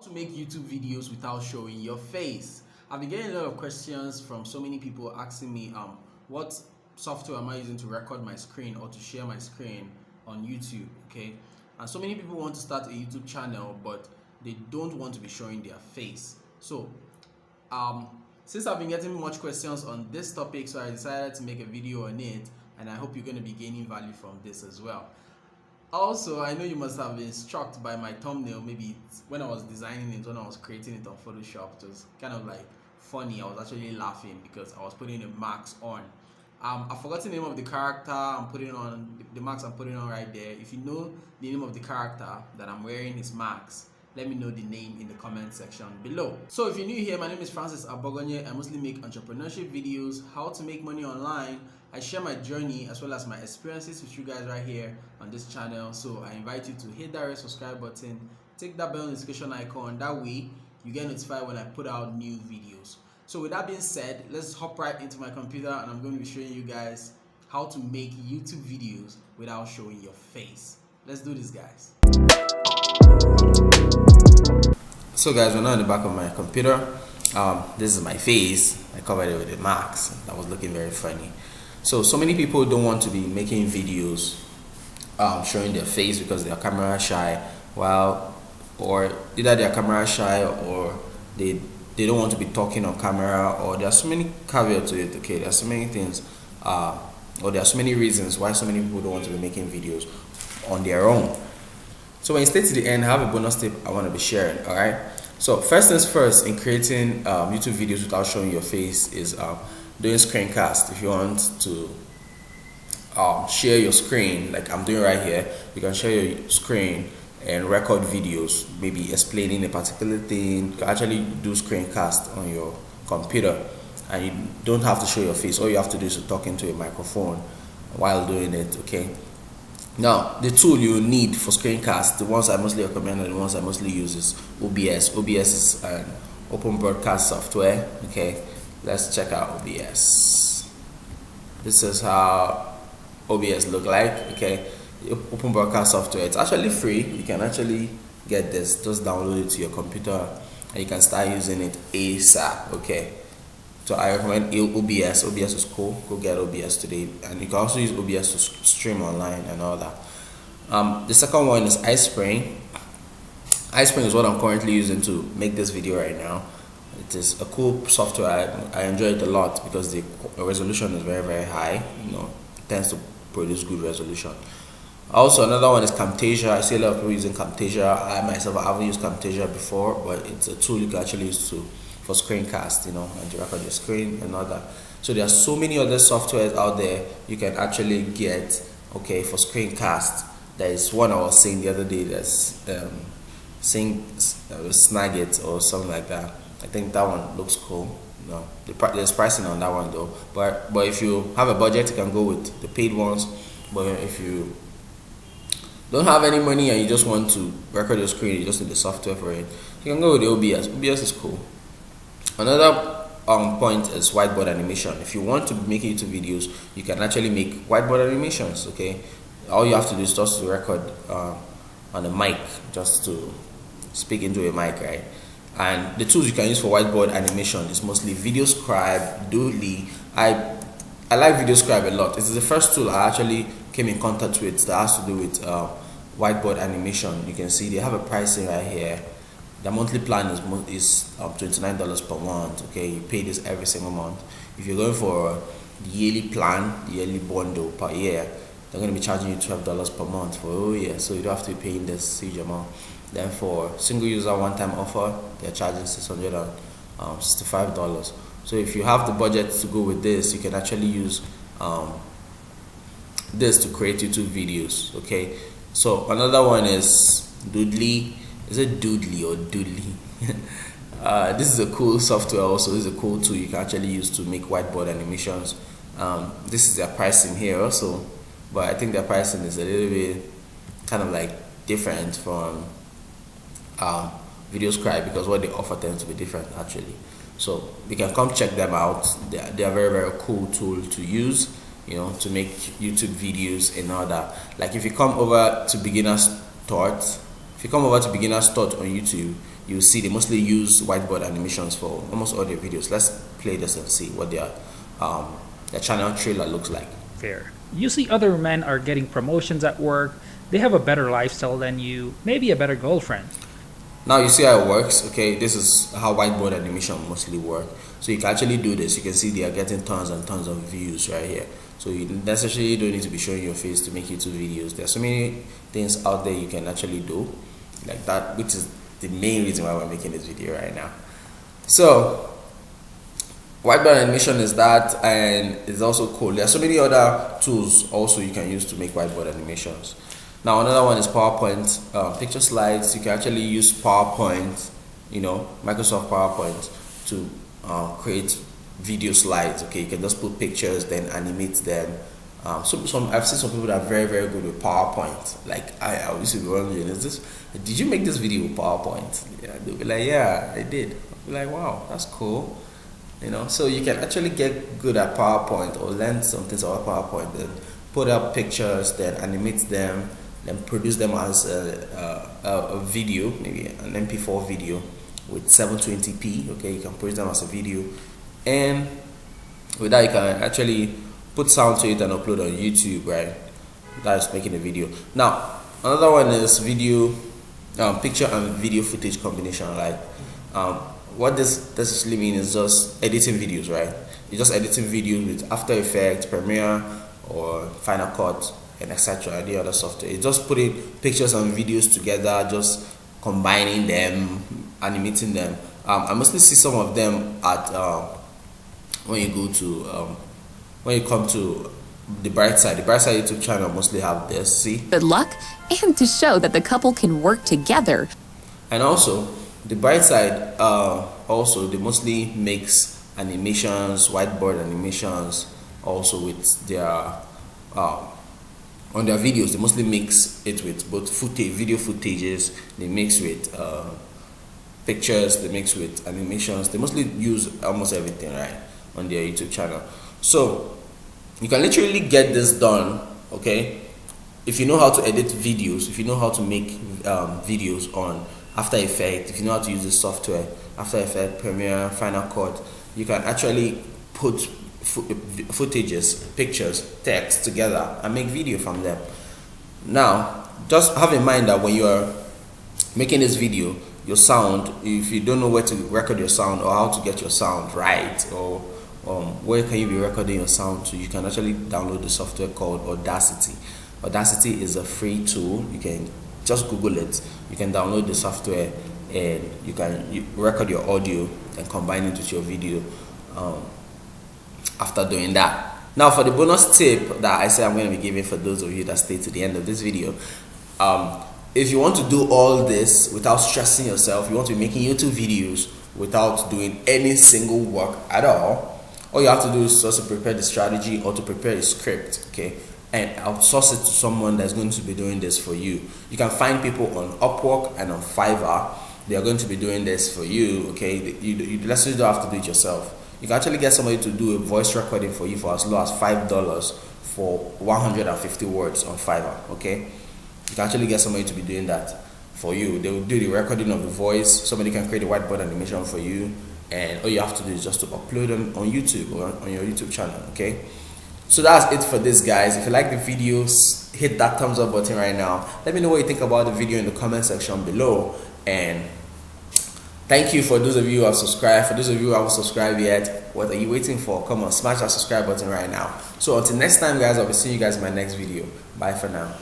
To make YouTube videos without showing your face. I've been getting a lot of questions from so many people asking me what software am I using to record my screen or to share my screen on YouTube. Okay, and so many people want to start a YouTube channel but they don't want to be showing their face. So since I've been getting much questions on this topic, so I decided to make a video on it, and I hope you're going to be gaining value from this as well. Also, I know you must have been struck by my thumbnail. Maybe when I was designing it, when I was creating it on Photoshop, it was kind of like funny. I was actually laughing because I was putting the marks on. I forgot the name of the character I'm putting on, the marks I'm putting on right there. If you know the name of the character that I'm wearing his marks, let me know the name in the comment section below. So if you're new here, my name is Francis Abogonye. I mostly make entrepreneurship videos, how to make money online. I share my journey as well as my experiences with you guys right here on this channel. So I invite you to hit that red subscribe button, tick that bell notification icon. That way you get notified when I put out new videos. So with that being said, let's hop right into my computer and I'm going to be showing you guys how to make YouTube videos without showing your face. Let's do this, guys. So guys, we're now in the back of my computer. This is my face. I covered it with the marks. That was looking very funny. So many people don't want to be making videos showing their face because they are camera shy, or either they are camera shy or they don't want to be talking on camera, or there are so many caveats to it. Okay, there are so many things, or there are so many reasons why so many people don't want to be making videos on their own. So when you stay to the end, I have a bonus tip I want to be sharing. All right. So first things first, in creating YouTube videos without showing your face is doing screencast. If you want to share your screen like I'm doing right here, you can share your screen and record videos, maybe explaining a particular thing. You can actually do screencast on your computer and you don't have to show your face. All you have to do is to talk into a microphone while doing it. Okay. Now, the tool you need for screencast, the ones I mostly recommend and the ones I mostly use is OBS. OBS is an open broadcast software. Okay, let's check out OBS. This is how OBS look like. Okay, the open broadcast software. It's actually free. You can actually get this. Just download it to your computer and you can start using it ASAP. Okay. So I recommend OBS. OBS is cool. Go get OBS today, and you can also use OBS to stream online and all that. The second one is iSpring. iSpring is what I'm currently using to make this video right now. It is a cool software. I enjoy it a lot because the resolution is very, very high. You know, it tends to produce good resolution. Also, another one is Camtasia. I see a lot of people using Camtasia. I myself haven't used Camtasia before, but it's a tool you can actually use for screencast, you know, and you record your screen and all that. So there are so many other softwares out there you can actually get, okay, for screencast. There is one I was saying the other day that's Snagit or something like that. I think that one looks cool. No, there's pricing on that one though. But if you have a budget, you can go with the paid ones. But if you don't have any money and you just want to record your screen, you just need the software for it, you can go with the OBS. OBS is cool. Another point is whiteboard animation. If you want to make YouTube videos, you can actually make whiteboard animations. Okay, all you have to do is just to record on a mic, just to speak into a mic, right? And the tools you can use for whiteboard animation is mostly VideoScribe, Doodly. I like VideoScribe a lot. It's the first tool I actually came in contact with that has to do with whiteboard animation. You can see they have a pricing right here. The monthly plan is $29 per month. Okay, you pay this every single month. If you're going for the yearly plan, the yearly bundle per year, they're going to be charging you $12 per month for a whole year. So you don't have to be paying this huge amount. Then for single user one-time offer, they're charging $665. So if you have the budget to go with this, you can actually use this to create YouTube videos. Okay. So another one is Doodly. Is it Doodly or Doodly? This is a cool software also. This is a cool tool you can actually use to make whiteboard animations. This is their pricing here also, but I think their pricing is a little bit kind of like different from VideoScribe because what they offer tends to be different actually. So you can come check them out. They are very, very cool tool to use, you know, to make YouTube videos and all that. Like if you come over to beginner's thoughts on YouTube, you see they mostly use whiteboard animations for almost all their videos. Let's play this and see what their channel trailer looks like. Fair. You see other men are getting promotions at work. They have a better lifestyle than you, maybe a better girlfriend. Now you see how it works. Okay, this is how whiteboard animation mostly work. So you can actually do this. You can see they are getting tons and tons of views right here. So you necessarily don't need to be showing your face to make YouTube videos. There's so many things out there you can actually do like that, which is the main reason why we're making this video right now. So whiteboard animation is that, and it's also cool. There are so many other tools also you can use to make whiteboard animations. Now another one is PowerPoint, picture slides. You can actually use PowerPoint, Microsoft PowerPoint to create video slides. Okay, you can just put pictures, then animate them. I've seen some people that are very, very good with PowerPoint. Like I used to be wondering, did you make this video with PowerPoint? Yeah, they'll be like, yeah, I did. I'll be like, wow, that's cool. So you can actually get good at PowerPoint or learn some things about PowerPoint, then put up pictures, then animate them, then produce them as a video, maybe an MP4 video with 720p. Okay, you can produce them as a video, and with that you can actually put sound to it and upload on YouTube, right? That's making a video. Now another one is video, picture and video footage combination. Like what this essentially means is just editing videos, right? You're just editing videos with After Effects, Premiere, or Final Cut, and etc. and the other software. It's just putting pictures and videos together, just combining them, animating them. I mostly see some of them at when you come to the Bright Side YouTube channel. Mostly have this. See, good luck, and to show that the couple can work together. And also the Bright Side, also they mostly makes animations, whiteboard animations, also with their on their videos. They mostly mix it with both video footages, they mix with pictures, they mix with animations. They mostly use almost everything, right, on their YouTube channel. So you can literally get this done, okay, if you know how to edit videos, if you know how to make videos on After Effects, if you know how to use the software After Effects, Premiere, Final Cut. You can actually put footages, pictures, text together and make video from them. Now just have in mind that when you are making this video, your sound, if you don't know where to record your sound or how to get your sound right, or where can you be recording your sound to, you can actually download the software called Audacity. Audacity is a free tool. You can just Google it. You can download the software and you can record your audio and combine it with your video after doing that. Now for the bonus tip that I say I'm going to be giving for those of you that stay to the end of this video, if you want to do all this without stressing yourself, you want to be making YouTube videos without doing any single work at all you have to do is just to prepare the strategy or to prepare a script, okay, and outsource it to someone that's going to be doing this for you. You can find people on Upwork and on Fiverr. They are going to be doing this for you, okay. You don't have to do it yourself. You can actually get somebody to do a voice recording for you for as low as $5 for 150 words on Fiverr, okay. You can actually get somebody to be doing that for you. They will do the recording of the voice. Somebody can create a whiteboard animation for you, and all you have to do is just to upload them on YouTube or on your YouTube channel, okay. So that's it for this, guys. If you like the videos, hit that thumbs up button right now. Let me know what you think about the video in the comment section below, and thank you for those of you who have subscribed. For those of you who haven't subscribed yet, what are you waiting for? Come on, smash that subscribe button right now. So until next time, guys, I'll be seeing you guys in my next video. Bye for now.